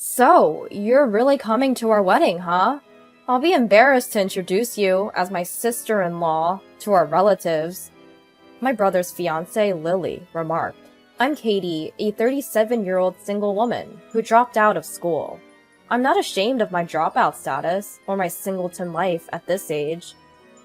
So, you're really coming to our wedding, huh? I'll be embarrassed to introduce you as my sister-in-law to our relatives, my brother's fiancée, Lily, remarked. I'm Katie, a 37-year-old single woman who dropped out of school. I'm not ashamed of my dropout status or my singleton life at this age.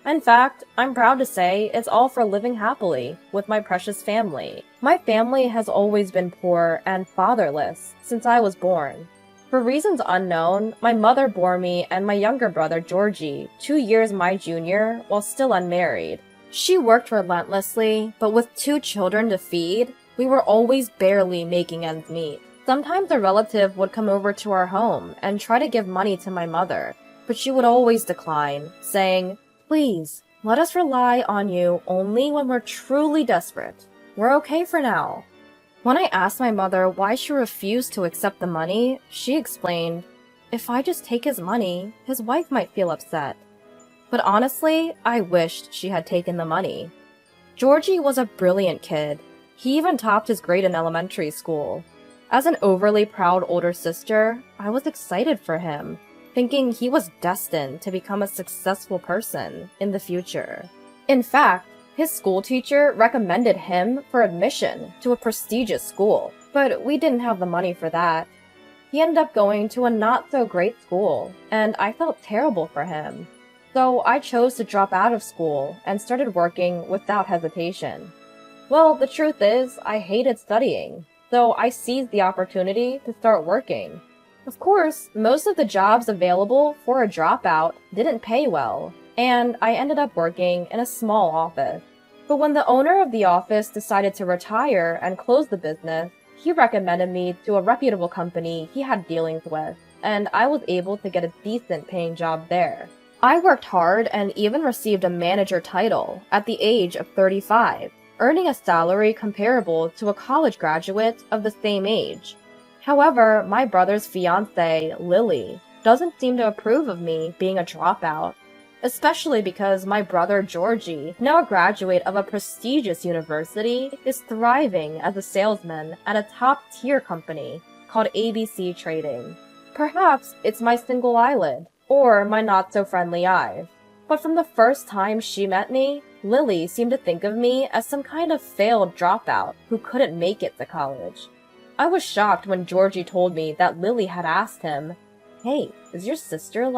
In fact, I'm proud to say it's all for living happily with my precious family. My family has always been poor and fatherless since I was born. For reasons unknown, my mother bore me and my younger brother, Georgie, 2 years my junior while still unmarried. She worked relentlessly, but with 2 children to feed, we were always barely making ends meet. Sometimes a relative would come over to our home and try to give money to my mother, but she would always decline, saying, "Please, let us rely on you only when we're truly desperate. We're okay for now." When I asked my mother why she refused to accept the money, she explained, "If I just take his money, his wife might feel upset." But honestly, I wished she had taken the money. Georgie was a brilliant kid. He even topped his grade in elementary school. As an overly proud older sister, I was excited for him, thinking he was destined to become a successful person in the future. In fact, his school teacher recommended him for admission to a prestigious school, but we didn't have the money for that. He ended up going to a not-so-great school, and I felt terrible for him. So I chose to drop out of school and started working without hesitation. Well, the truth is, I hated studying, so I seized the opportunity to start working. Of course, most of the jobs available for a dropout didn't pay well, and I ended up working in a small office. But when the owner of the office decided to retire and close the business, he recommended me to a reputable company he had dealings with, and I was able to get a decent paying job there. I worked hard and even received a manager title at the age of 35, earning a salary comparable to a college graduate of the same age. However, my brother's fiancée, Lily, doesn't seem to approve of me being a dropout, especially because my brother Georgie, now a graduate of a prestigious university, is thriving as a salesman at a top-tier company called ABC Trading. Perhaps it's my single eyelid, or my not-so-friendly eyes. But from the first time she met me, Lily seemed to think of me as some kind of failed dropout who couldn't make it to college. I was shocked when Georgie told me that Lily had asked him, "Hey, is your sister,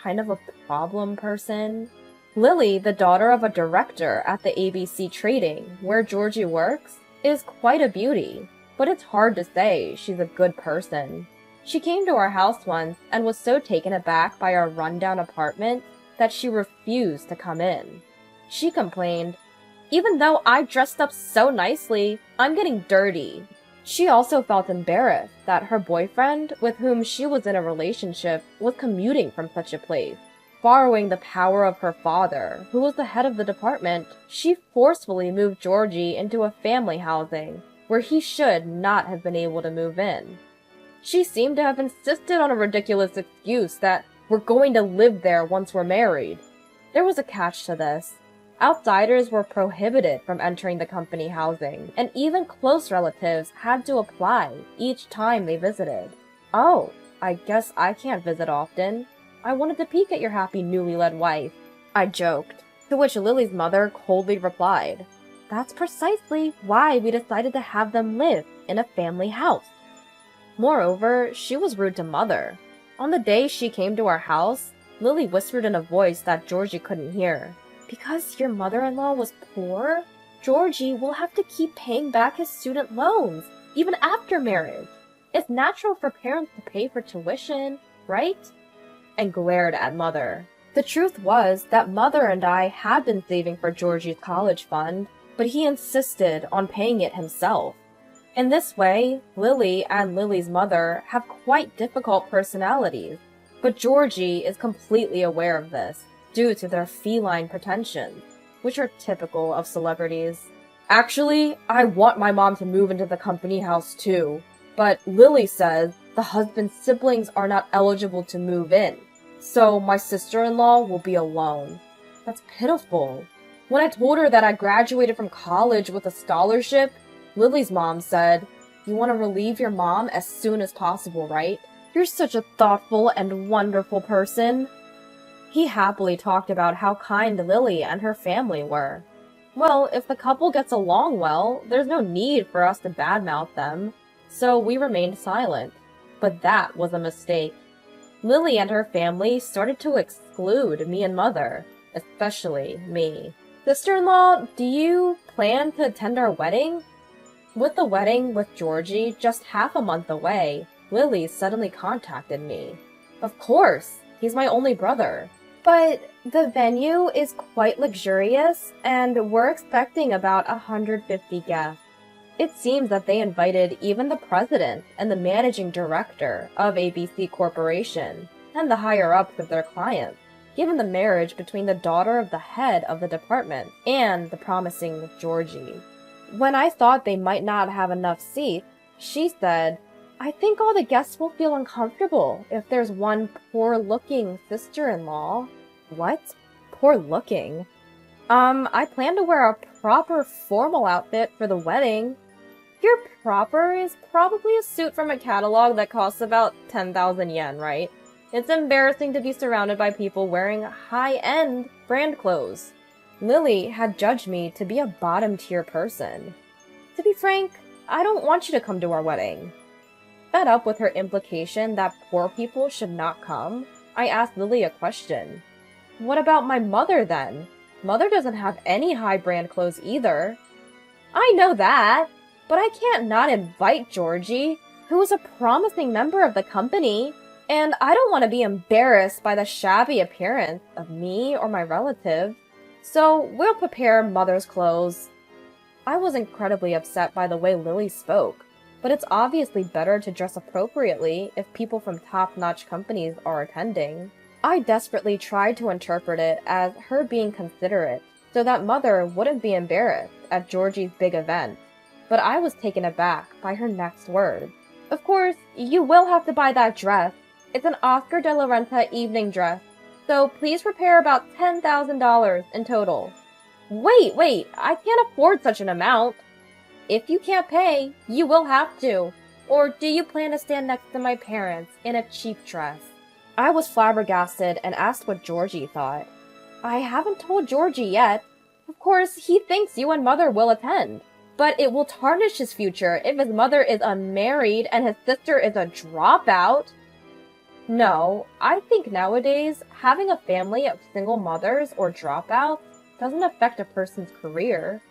kind of a problem person?" Lily, the daughter of a director at the ABC Trading, where Georgie works, is quite a beauty, but it's hard to say she's a good person. She came to our house once and was so taken aback by our rundown apartment that she refused to come in. She complained, "Even though I dressed up so nicely, I'm getting dirty." She also felt embarrassed that her boyfriend, with whom she was in a relationship, was commuting from such a place. Borrowing the power of her father, who was the head of the department, she forcefully moved Georgie into a family housing, where he should not have been able to move in. She seemed to have insisted on a ridiculous excuse that we're going to live there once we're married. There was a catch to this. Outsiders were prohibited from entering the company housing, and even close relatives had to apply each time they visited. "Oh, I guess I can't visit often. I wanted to peek at your happy newlywed wife," I joked, to which Lily's mother coldly replied, "That's precisely why we decided to have them live in a family house." Moreover, she was rude to Mother. On the day she came to our house, Lily whispered in a voice that Georgie couldn't hear, "Because your mother-in-law was poor, Georgie will have to keep paying back his student loans, even after marriage. It's natural for parents to pay for tuition, right?" And glared at Mother. The truth was that Mother and I had been saving for Georgie's college fund, but he insisted on paying it himself. In this way, Lily and Lily's mother have quite difficult personalities, but Georgie is completely aware of this, due to their feline pretensions, which are typical of celebrities. "Actually, I want my mom to move into the company house too, but Lily says the husband's siblings are not eligible to move in, so my sister-in-law will be alone." That's pitiful. When I told her that I graduated from college with a scholarship, Lily's mom said, "You want to relieve your mom as soon as possible, right? You're such a thoughtful and wonderful person. He happily talked about how kind Lily and her family were. Well, if the couple gets along well, there's no need for us to badmouth them, so we remained silent. But that was a mistake. Lily and her family started to exclude me and Mother, especially me. Sister-in-law, do you plan to attend our wedding? With the wedding with Georgie just half a month away, Lily suddenly contacted me. Of course, he's my only brother. But the venue is quite luxurious, and we're expecting about 150 guests. It seems that they invited even the president and the managing director of ABC Corporation, and the higher-ups of their clients, given the marriage between the daughter of the head of the department and the promising Georgie. When I thought they might not have enough seats, she said, I think all the guests will feel uncomfortable if there's one poor-looking sister-in-law. What? Poor-looking? I plan to wear a proper formal outfit for the wedding. Your proper is probably a suit from a catalog that costs about 10,000 yen, right? It's embarrassing to be surrounded by people wearing high-end brand clothes. Lily had judged me to be a bottom-tier person. To be frank, I don't want you to come to our wedding. Fed up with her implication that poor people should not come, I asked Lily a question. What about my mother then? Mother doesn't have any high brand clothes either. I know that, but I can't not invite Georgie, who is a promising member of the company, and I don't want to be embarrassed by the shabby appearance of me or my relative. So we'll prepare Mother's clothes. I was incredibly upset by the way Lily spoke. But it's obviously better to dress appropriately if people from top-notch companies are attending. I desperately tried to interpret it as her being considerate, so that Mother wouldn't be embarrassed at Georgie's big event. But I was taken aback by her next words. Of course, you will have to buy that dress. It's an Oscar de la Renta evening dress, so please prepare about $10,000 in total. Wait, I can't afford such an amount. If you can't pay, you will have to. Or do you plan to stand next to my parents in a cheap dress? I was flabbergasted and asked what Georgie thought. I haven't told Georgie yet. Of course, he thinks you and Mother will attend. But it will tarnish his future if his mother is unmarried and his sister is a dropout. No, I think nowadays, having a family of single mothers or dropouts doesn't affect a person's career.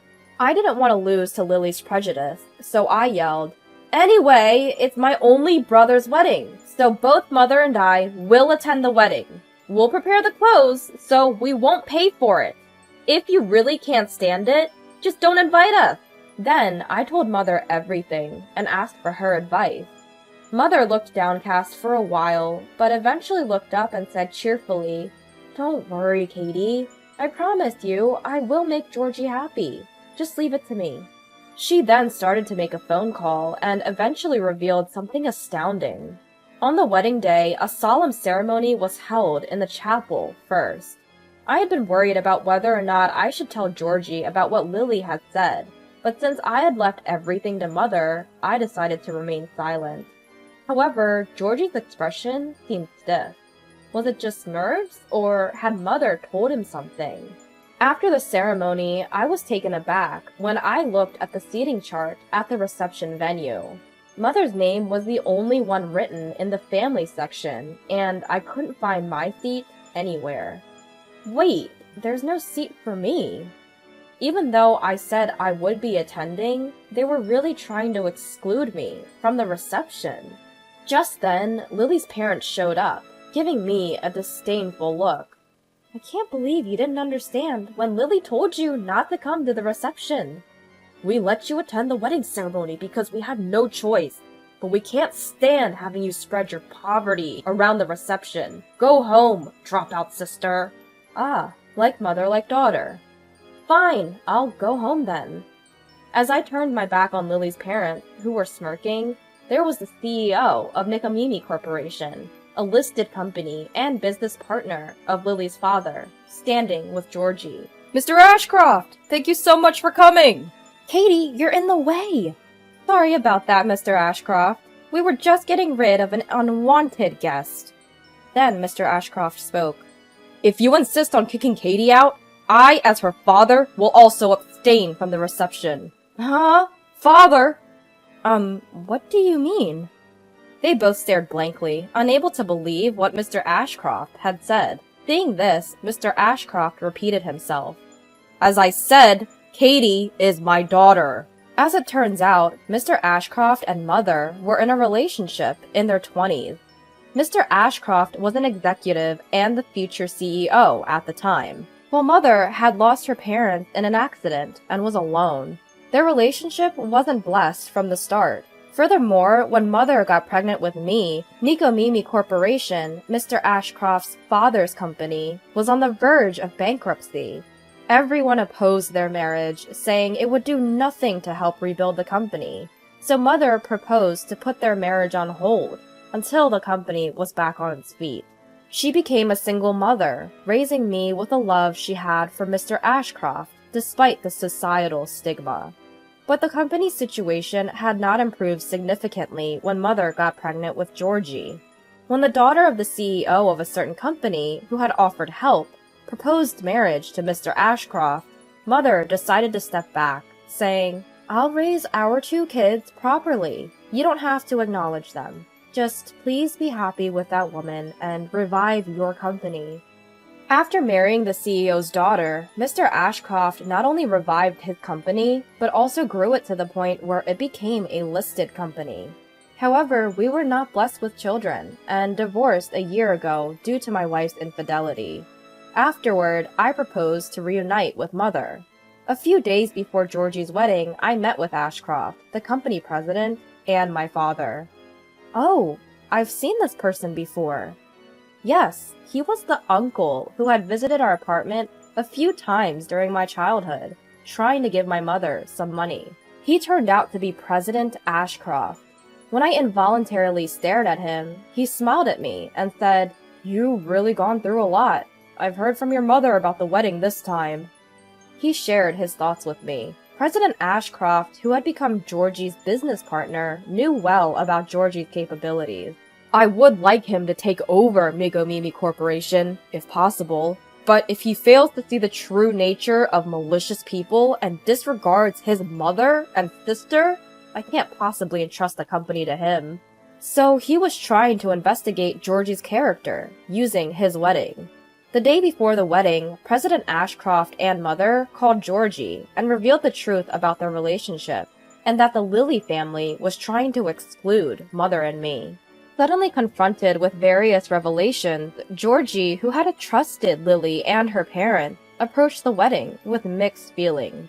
I didn't want to lose to Lily's prejudice, so I yelled, Anyway, it's my only brother's wedding, so both Mother and I will attend the wedding. We'll prepare the clothes, so we won't pay for it. If you really can't stand it, just don't invite us. Then I told Mother everything and asked for her advice. Mother looked downcast for a while, but eventually looked up and said cheerfully, Don't worry, Katie. I promise you I will make Georgie happy. Just leave it to me. She then started to make a phone call and eventually revealed something astounding. On the wedding day, a solemn ceremony was held in the chapel first. I had been worried about whether or not I should tell Georgie about what Lily had said, but since I had left everything to Mother, I decided to remain silent. However, Georgie's expression seemed stiff. Was it just nerves, or had Mother told him something? After the ceremony, I was taken aback when I looked at the seating chart at the reception venue. Mother's name was the only one written in the family section, and I couldn't find my seat anywhere. Wait, there's no seat for me. Even though I said I would be attending, they were really trying to exclude me from the reception. Just then, Lily's parents showed up, giving me a disdainful look. I can't believe you didn't understand when Lily told you not to come to the reception. We let you attend the wedding ceremony because we had no choice, but we can't stand having you spread your poverty around the reception. Go home, dropout sister. Ah, like mother, like daughter. Fine, I'll go home then. As I turned my back on Lily's parents, who were smirking, there was the CEO of Nikamimi Corporation, a listed company and business partner of Lily's father, standing with Georgie. Mr. Ashcroft, thank you so much for coming! Katie, you're in the way! Sorry about that, Mr. Ashcroft. We were just getting rid of an unwanted guest. Then Mr. Ashcroft spoke. If you insist on kicking Katie out, I, as her father, will also abstain from the reception. Huh? Father? What do you mean? They both stared blankly, unable to believe what Mr. Ashcroft had said. Seeing this, Mr. Ashcroft repeated himself. As I said, Katie is my daughter. As it turns out, Mr. Ashcroft and Mother were in a relationship in their 20s. Mr. Ashcroft was an executive and the future CEO at the time, while Mother had lost her parents in an accident and was alone. Their relationship wasn't blessed from the start. Furthermore, when Mother got pregnant with me, Nico Mimi Corporation, Mr. Ashcroft's father's company, was on the verge of bankruptcy. Everyone opposed their marriage, saying it would do nothing to help rebuild the company. So Mother proposed to put their marriage on hold until the company was back on its feet. She became a single mother, raising me with the love she had for Mr. Ashcroft, despite the societal stigma. But the company's situation had not improved significantly when Mother got pregnant with Georgie. When the daughter of the CEO of a certain company, who had offered help, proposed marriage to Mr. Ashcroft, Mother decided to step back, saying, I'll raise our 2 kids properly. You don't have to acknowledge them. Just please be happy with that woman and revive your company. After marrying the CEO's daughter, Mr. Ashcroft not only revived his company, but also grew it to the point where it became a listed company. However, we were not blessed with children, and divorced a year ago due to my wife's infidelity. Afterward, I proposed to reunite with Mother. A few days before Georgie's wedding, I met with Ashcroft, the company president, and my father. Oh, I've seen this person before. Yes, he was the uncle who had visited our apartment a few times during my childhood, trying to give my mother some money. He turned out to be President Ashcroft. When I involuntarily stared at him, he smiled at me and said, You've really gone through a lot. I've heard from your mother about the wedding this time. He shared his thoughts with me. President Ashcroft, who had become Georgie's business partner, knew well about Georgie's capabilities. I would like him to take over Nico Mimi Corporation, if possible, but if he fails to see the true nature of malicious people and disregards his mother and sister, I can't possibly entrust the company to him. So he was trying to investigate Georgie's character, using his wedding. The day before the wedding, President Ashcroft and Mother called Georgie and revealed the truth about their relationship, and that the Lilly family was trying to exclude Mother and me. Suddenly confronted with various revelations, Georgie, who had trusted Lilly and her parents, approached the wedding with mixed feelings.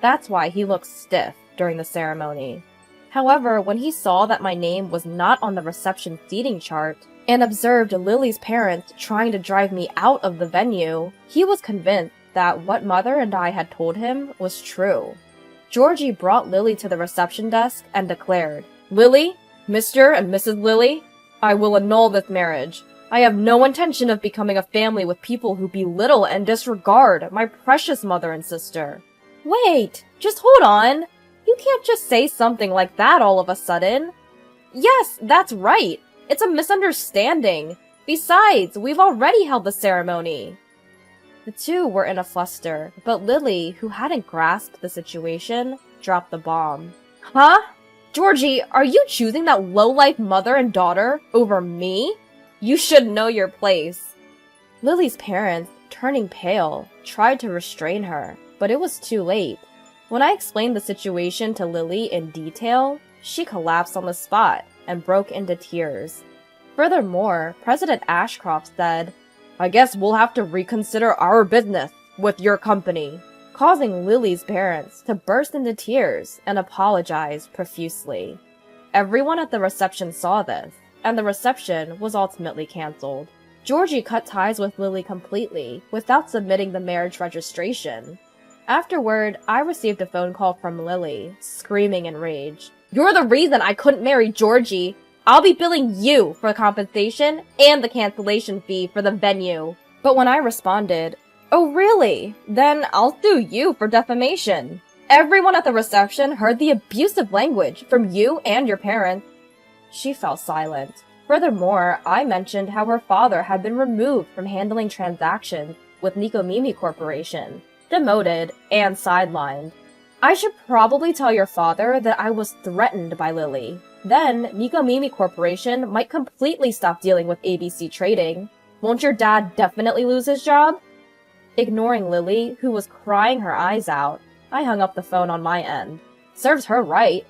That's why he looked stiff during the ceremony. However, when he saw that my name was not on the reception seating chart, and observed Lily's parents trying to drive me out of the venue, he was convinced that what Mother and I had told him was true. Georgie brought Lily to the reception desk and declared, Lily, Mr. and Mrs. Lily, I will annul this marriage. I have no intention of becoming a family with people who belittle and disregard my precious mother and sister. Wait, just hold on. You can't just say something like that all of a sudden. Yes, that's right. It's a misunderstanding. Besides, we've already held the ceremony. The two were in a fluster, but Lily, who hadn't grasped the situation, dropped the bomb. Huh? Georgie, are you choosing that low-life mother and daughter over me? You should know your place. Lily's parents, turning pale, tried to restrain her, but it was too late. When I explained the situation to Lily in detail, she collapsed on the spot and broke into tears. Furthermore, President Ashcroft said, I guess we'll have to reconsider our business with your company, causing Lily's parents to burst into tears and apologize profusely. Everyone at the reception saw this, and the reception was ultimately canceled. Georgie cut ties with Lily completely, without submitting the marriage registration. Afterward, I received a phone call from Lily, screaming in rage. You're the reason I couldn't marry Georgie! I'll be billing you for compensation and the cancellation fee for the venue. But when I responded, oh really? Then I'll sue you for defamation. Everyone at the reception heard the abusive language from you and your parents. She fell silent. Furthermore, I mentioned how her father had been removed from handling transactions with Nikomimi Corporation, demoted, and sidelined. I should probably tell your father that I was threatened by Lily. Then, Nikomimi Corporation might completely stop dealing with ABC Trading. Won't your dad definitely lose his job? Ignoring Lily, who was crying her eyes out, I hung up the phone on my end. Serves her right.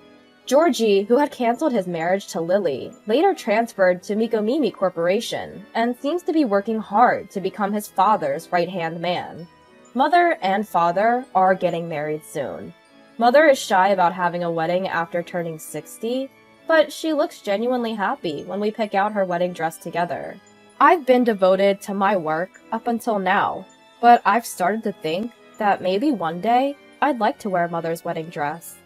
Georgie, who had canceled his marriage to Lily, later transferred to Nikomimi Corporation and seems to be working hard to become his father's right-hand man. Mother and father are getting married soon. Mother is shy about having a wedding after turning 60, but she looks genuinely happy when we pick out her wedding dress together. I've been devoted to my work up until now, but I've started to think that maybe one day I'd like to wear Mother's wedding dress.